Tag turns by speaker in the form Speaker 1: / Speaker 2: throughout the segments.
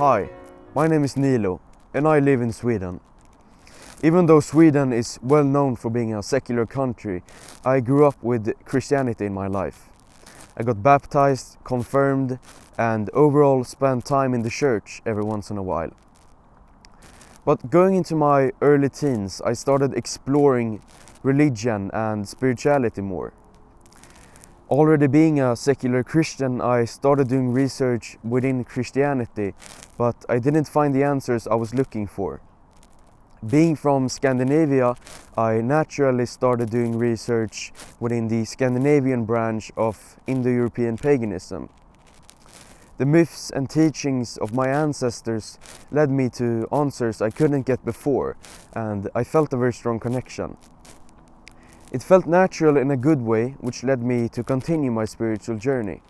Speaker 1: Hi, my name is Niilo and I live in Sweden. Even though Sweden is well known for being a secular country, I grew up with Christianity in my life. I got baptized, confirmed, and overall spent time in the church every once in a while. But going into my early teens, I started exploring religion and spirituality more. Already being a secular Christian, I started doing research within Christianity, but I didn't find the answers I was looking for. Being from Scandinavia, I naturally started doing research within the Scandinavian branch of Indo-European paganism. The myths and teachings of my ancestors led me to answers I couldn't get before, and I felt a very strong connection. It felt natural in a good way, which led me to continue my spiritual journey.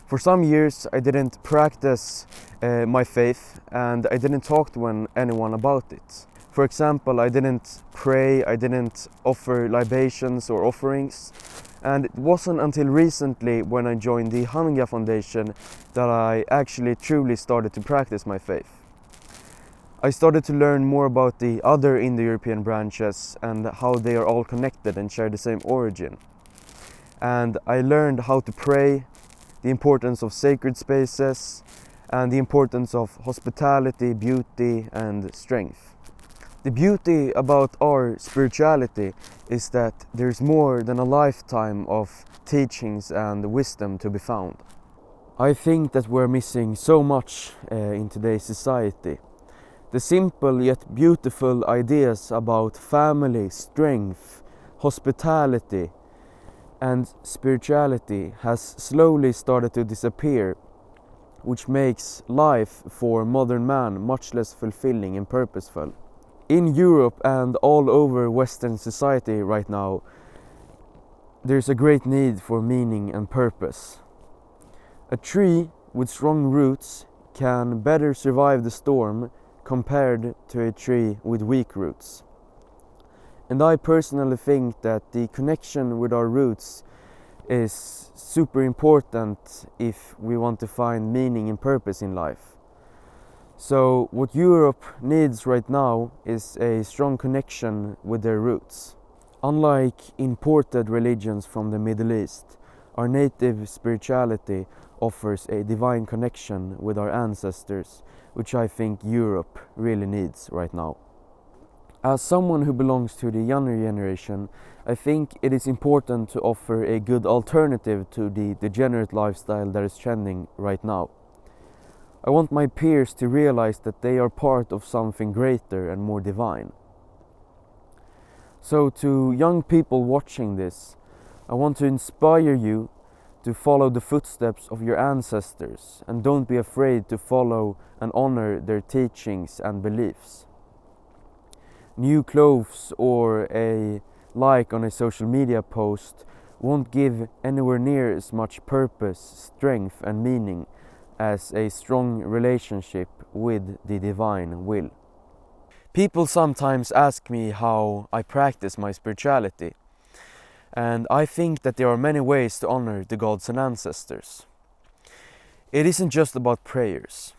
Speaker 1: For some years I didn't practice my faith and I didn't talk to anyone about it. For example, I didn't pray, I didn't offer libations or offerings, and it wasn't until recently when I joined the Hamingja Foundation that I actually truly started to practice my faith. I started to learn more about the other Indo-European branches and how they are all connected and share the same origin. And I learned how to pray, the importance of sacred spaces, and the importance of hospitality, beauty, and strength. The beauty about our spirituality is that there's more than a lifetime of teachings and wisdom to be found. I think that we're missing so much in today's society. The simple yet beautiful ideas about family, strength, hospitality, and spirituality has slowly started to disappear, which makes life for modern man much less fulfilling and purposeful. In Europe and all over Western society right now, there's a great need for meaning and purpose. A tree with strong roots can better survive the storm compared to a tree with weak roots. And I personally think that the connection with our roots is super important if we want to find meaning and purpose in life. So what Europe needs right now is a strong connection with their roots. Unlike imported religions from the Middle East, our native spirituality offers a divine connection with our ancestors, which I think Europe really needs right now. As someone who belongs to the younger generation, I think it is important to offer a good alternative to the degenerate lifestyle that is trending right now. I want my peers to realize that they are part of something greater and more divine. So to young people watching this, I want to inspire you to follow the footsteps of your ancestors and don't be afraid to follow and honor their teachings and beliefs. New clothes or a like on a social media post won't give anywhere near as much purpose, strength and meaning as a strong relationship with the divine will. People sometimes ask me how I practice my spirituality, and I think that there are many ways to honor the gods and ancestors. It isn't just about prayers.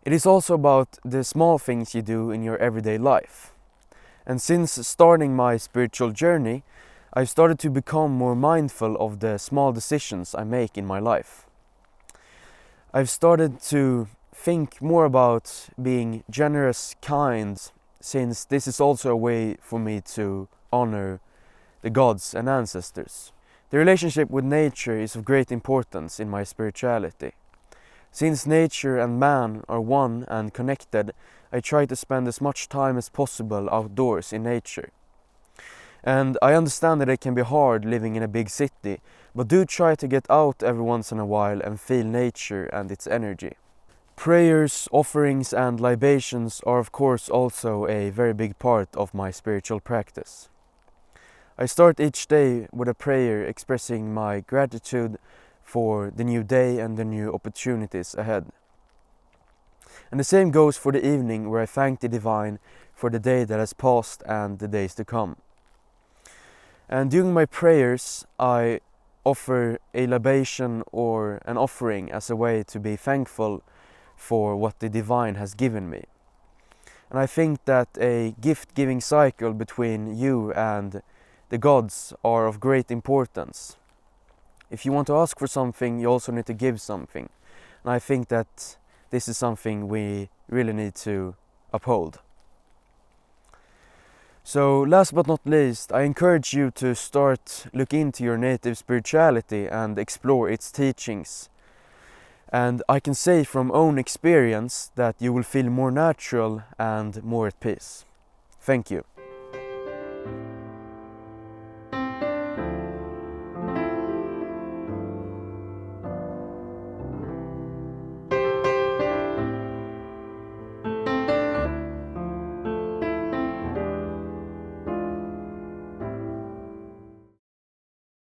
Speaker 1: It is also about the small things you do in your everyday life. And since starting my spiritual journey, I've started to become more mindful of the small decisions I make in my life. I've started to think more about being generous, kind, since this is also a way for me to honor the gods and ancestors. The relationship with nature is of great importance in my spirituality. Since nature and man are one and connected, I try to spend as much time as possible outdoors in nature. And I understand that it can be hard living in a big city, but do try to get out every once in a while and feel nature and its energy. Prayers, offerings and libations are of course also a very big part of my spiritual practice. I start each day with a prayer expressing my gratitude for the new day and the new opportunities ahead. And the same goes for the evening, where I thank the divine for the day that has passed and the days to come. And during my prayers I offer a libation or an offering as a way to be thankful for what the divine has given me. And I think that a gift-giving cycle between you and the gods are of great importance. If you want to ask for something, you also need to give something. And I think that this is something we really need to uphold. So last but not least, I encourage you to start looking into your native spirituality and explore its teachings. And I can say from own experience that you will feel more natural and more at peace. Thank you.